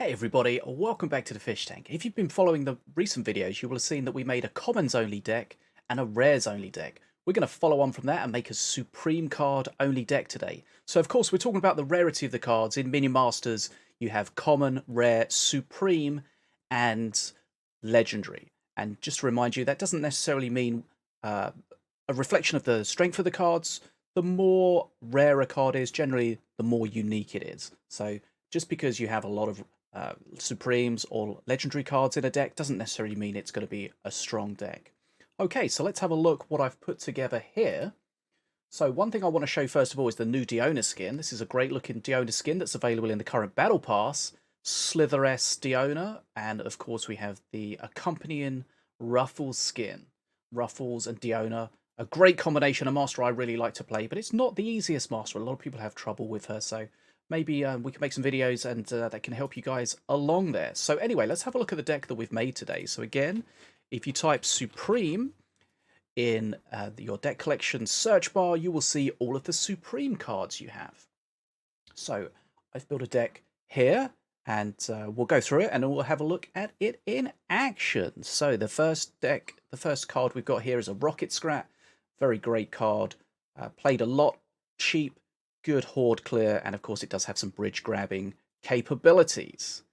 Hey everybody, welcome back to the Fish Tank. If you've been following the recent videos, you will have seen that we made a commons only deck and a rares only deck. We're going to follow on from that and make a supreme card only deck today. So of course we're talking about the rarity of the cards. In Minion Masters you have common, rare, supreme and legendary. And just to remind you, that doesn't necessarily mean a reflection of the strength of the cards. The more rare a card is, generally the more unique it is. So just because you have a lot of Supremes or Legendary cards in a deck doesn't necessarily mean it's going to be a strong deck. Okay, so let's have a look what I've put together here. So one thing I want to show first of all is the new Diona skin. This is a great looking Diona skin that's available in the current Battle Pass. Slitheress Diona, and of course we have the accompanying Ruffles skin. Ruffles and Diona, a great combination, a master I really like to play, but it's not the easiest master. A lot of people have trouble with her, so maybe we can make some videos and that can help you guys along there. So anyway, let's have a look at the deck that we've made today. So again, if you type Supreme in your deck collection search bar, you will see all of the Supreme cards you have. So I've built a deck here, and we'll go through it and we'll have a look at it in action. So the first card we've got here is a Rocket Scrat. Very great card. Played a lot, cheap, good horde clear, and of course it does have some bridge grabbing capabilities.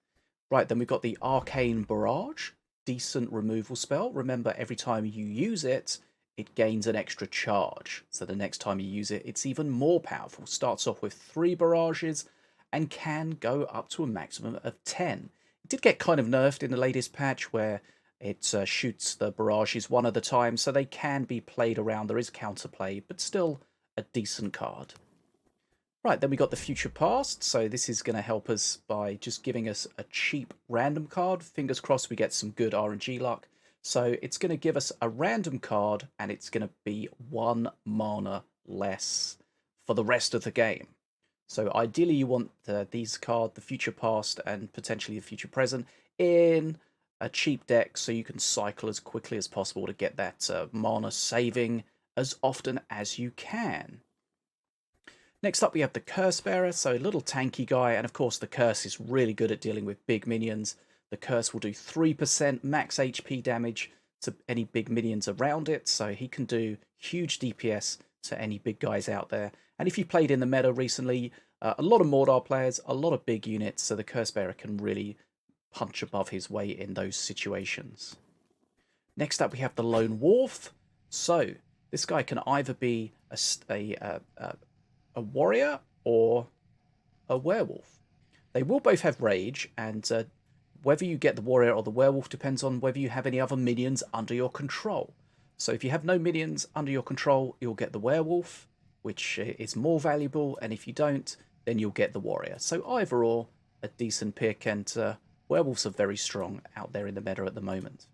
Right, then we've got the Arcane Barrage, decent removal spell. Remember, every time you use it, it gains an extra charge. So the next time you use it, it's even more powerful. Starts off with 3 barrages and can go up to a maximum of 10. It did get kind of nerfed in the latest patch where it shoots the barrages one at a time, so they can be played around. There is counterplay, but still a decent card. Right, then we got the Future Past, so this is going to help us by just giving us a cheap random card. Fingers crossed we get some good RNG luck. So it's going to give us a random card, and it's going to be 1 mana less for the rest of the game. So ideally you want these cards, the Future Past and potentially the Future Present, in a cheap deck so you can cycle as quickly as possible to get that mana saving as often as you can. Next up we have the Cursebearer, so a little tanky guy, and of course the Curse is really good at dealing with big minions. The Curse will do 3% max HP damage to any big minions around it, so he can do huge DPS to any big guys out there. And if you played in the meta recently, a lot of Mordor players, a lot of big units, so the Cursebearer can really punch above his weight in those situations. Next up we have the Lone Wolf. So this guy can either be a warrior or a werewolf. They will both have rage, and whether you get the warrior or the werewolf depends on whether you have any other minions under your control. So if you have no minions under your control, you'll get the werewolf, which is more valuable, and if you don't, then you'll get the warrior. So either or, a decent pick, and werewolves are very strong out there in the meta at the moment.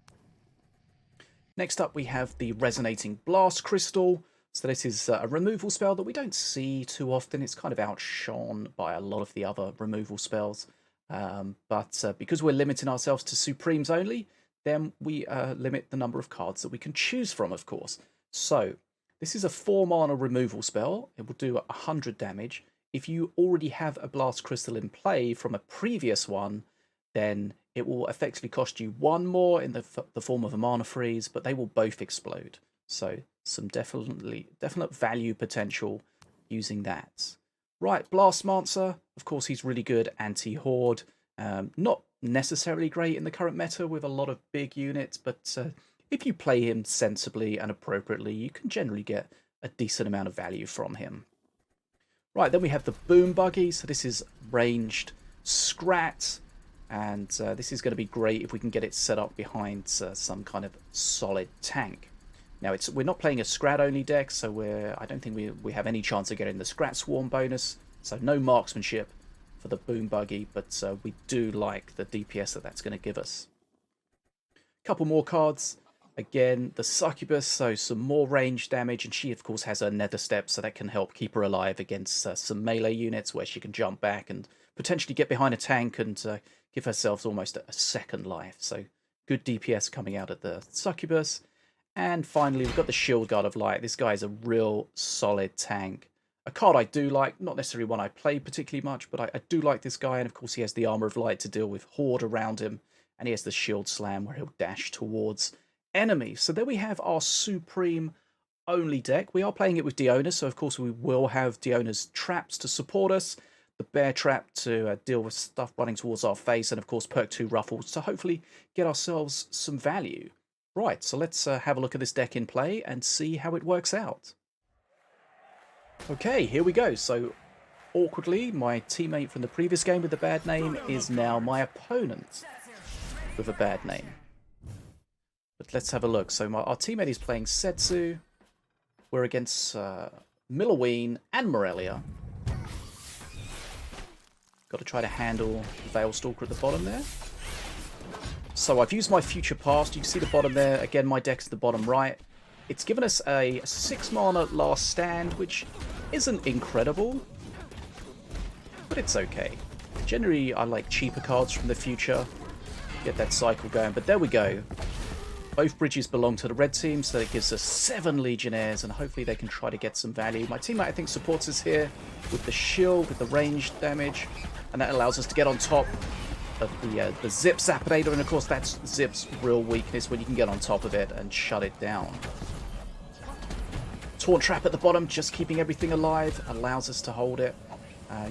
Next up we have the Resonating Blast Crystal. So this is a removal spell that we don't see too often. It's kind of outshone by a lot of the other removal spells. But because we're limiting ourselves to Supremes only, then we limit the number of cards that we can choose from, of course. So this is a 4 mana removal spell. It will do 100 damage. If you already have a Blast Crystal in play from a previous one, then it will effectively cost you 1 more in the form of a mana freeze, but they will both explode. So some definite value potential using that. Right, Blastmancer, of course he's really good anti-horde. Not necessarily great in the current meta with a lot of big units, but if you play him sensibly and appropriately, you can generally get a decent amount of value from him. Right, then we have the Buggy. So this is ranged Scrat, and this is going to be great if we can get it set up behind some kind of solid tank. Now we're not playing a Scrat only deck, so I don't think we have any chance of getting the Scrat Swarm bonus. So no marksmanship for the Buggy, but we do like the DPS that's going to give us. A couple more cards. Again, the Succubus, so some more range damage, and she of course has her Nether Step, so that can help keep her alive against some melee units where she can jump back and potentially get behind a tank and give herself almost a second life. So good DPS coming out of the Succubus. And finally, we've got the Shieldguard of Light. This guy is a real solid tank. A card I do like, not necessarily one I play particularly much, but I do like this guy. And of course he has the Armor of Light to deal with Horde around him. And he has the Shield Slam where he'll dash towards enemies. So there we have our Supreme only deck. We are playing it with Diona, so of course we will have Diona's traps to support us. The Bear Trap to deal with stuff running towards our face. And of course Perk 2 Ruffles to hopefully get ourselves some value. Right, so let's have a look at this deck in play and see how it works out. Okay, here we go. So, awkwardly, my teammate from the previous game with the bad name is now my opponent with a bad name. But let's have a look. So, our teammate is playing Setsu. We're against Milloween and Morelia. Got to try to handle Veilstalker at the bottom there. So, I've used my Future Past. You can see the bottom there. Again, my deck's at the bottom right. It's given us a 6 mana Last Stand, which isn't incredible, but it's okay. Generally, I like cheaper cards from the future, get that cycle going, but there we go. Both bridges belong to the red team, so that gives us 7 Legionnaires, and hopefully they can try to get some value. My teammate, I think, supports us here with the shield, with the ranged damage, and that allows us to get on top of the Zip Zapinator, and of course that's Zip's real weakness, when you can get on top of it and shut it down. Taunt Trap at the bottom, just keeping everything alive, allows us to hold it.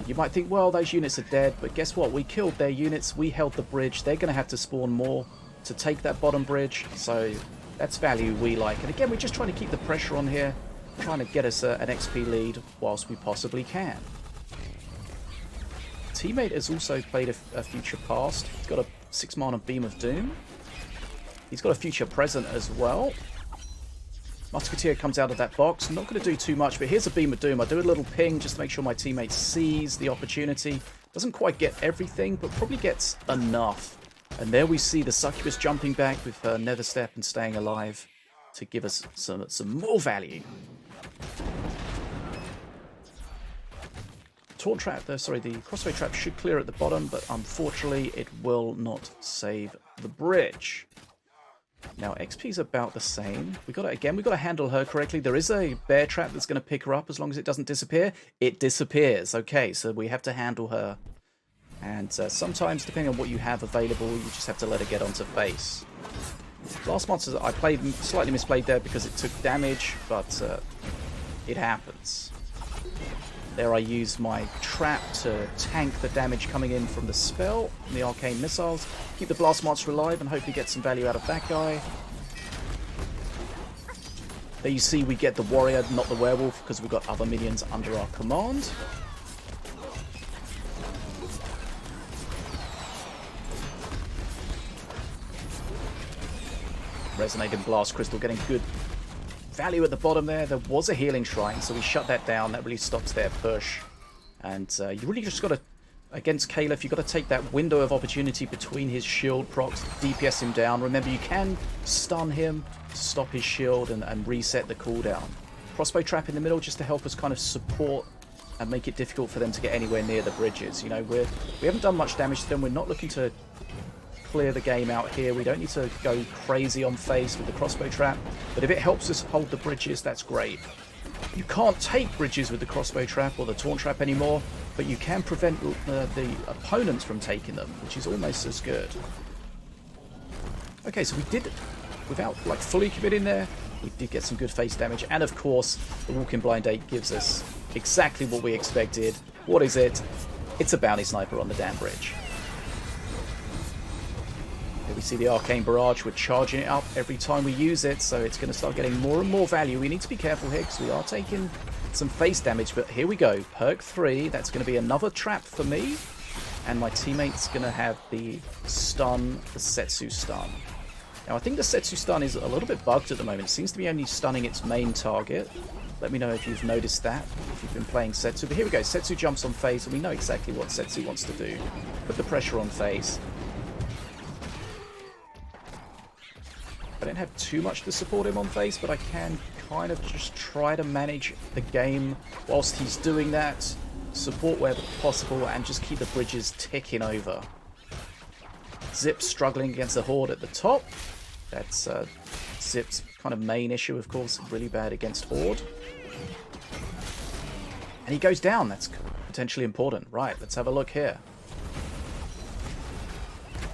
You might think, well, those units are dead, but guess what? We killed their units, we held the bridge. They're going to have to spawn more to take that bottom bridge, so that's value we like. And again, we're just trying to keep the pressure on here, trying to get us an XP lead whilst we possibly can. Teammate has also played a Future Past. He's got a 6 mana Beam of Doom. He's got a Future Present as well. Musketeer comes out of that box. I'm not going to do too much, but here's a Beam of Doom. I do a little ping just to make sure my teammate sees the opportunity. Doesn't quite get everything, but probably gets enough. And there we see the Succubus jumping back with her Nether Step and staying alive to give us some more value. Taunt Trap, sorry, the Crossbow Trap should clear at the bottom, but unfortunately it will not save the bridge. Now, XP's about the same. We've got to handle her correctly. There is a Bear Trap that's going to pick her up as long as it doesn't disappear. It disappears. Okay, so we have to handle her. And sometimes, depending on what you have available, you just have to let her get onto face. Blastmancer, I slightly misplayed there because it took damage, but it happens. There I use my trap to tank the damage coming in from the spell, and the arcane missiles. Keep the Blastmancer alive and hopefully get some value out of that guy. There you see we get the warrior, not the werewolf, because we've got other minions under our command. Resonating Blast Crystal getting good value at the bottom there. There was a healing shrine, so we shut that down. That really stops their push. And you really just got to, against Caliph, you've got to take that window of opportunity between his shield procs, DPS him down. Remember, you can stun him to stop his shield and reset the cooldown. Crossbow Trap in the middle just to help us kind of support and make it difficult for them to get anywhere near the bridges. You know, we haven't done much damage to them. We're not looking to clear the game out here. We don't need to go crazy on face with the Crossbow Trap, but if it helps us hold the bridges, that's great. You can't take bridges with the Crossbow Trap or the Taunt Trap anymore, but you can prevent the opponents from taking them, which is almost as good. Okay, so we did, without like fully committing there, we did get some good face damage, and of course the Walking Blind 8 gives us exactly what we expected. What is it? It's a Bounty Sniper on the damn bridge. Here we see the Arcane Barrage. We're charging it up every time we use it, so it's going to start getting more and more value. We need to be careful here because we are taking some face damage, but here we go. Perk 3, that's going to be another trap for me, and my teammate's going to have the stun, the Setsu stun. Now I think the Setsu stun is a little bit bugged at the moment. It seems to be only stunning its main target. Let me know if you've noticed that, if you've been playing Setsu. But here we go, Setsu jumps on face, and we know exactly what Setsu wants to do. Put the pressure on face. I don't have too much to support him on face, but I can kind of just try to manage the game whilst he's doing that, support where possible, and just keep the bridges ticking over. Zip struggling against the Horde at the top. That's Zip's kind of main issue, of course, really bad against Horde. And And he goes down. That's potentially important. Right, let's have a look here.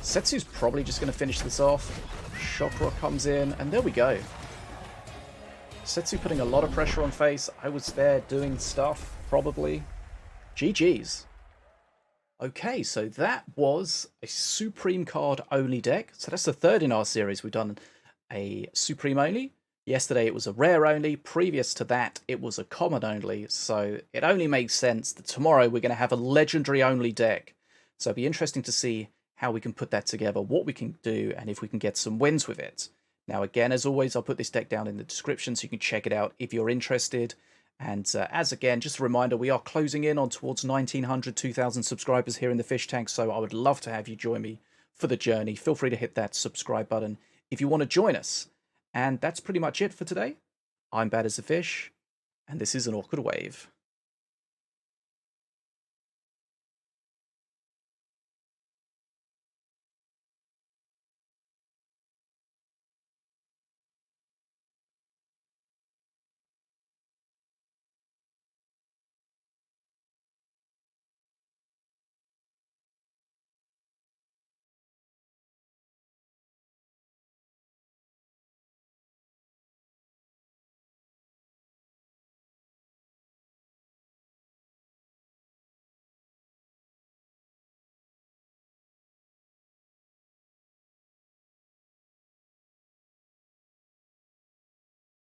Setsu's probably just going to finish this off. Shock Rock comes in, and there we go. Setsu putting a lot of pressure on face. I was there doing stuff, probably. GG's. Okay, so that was a Supreme card only deck. So that's the third in our series. We've done a Supreme only. Yesterday it was a rare only. Previous to that, it was a common only. So it only makes sense that tomorrow we're going to have a legendary only deck. So it'll be interesting to see how we can put that together, what we can do, and if we can get some wins with it. Now, again, as always, I'll put this deck down in the description so you can check it out if you're interested. And as again, just a reminder, we are closing in on towards 1,900, 2,000 subscribers here in the Fish Tank. So I would love to have you join me for the journey. Feel free to hit that subscribe button if you want to join us. And that's pretty much it for today. I'm Bad as a Fish, and this is an Awkward Wave.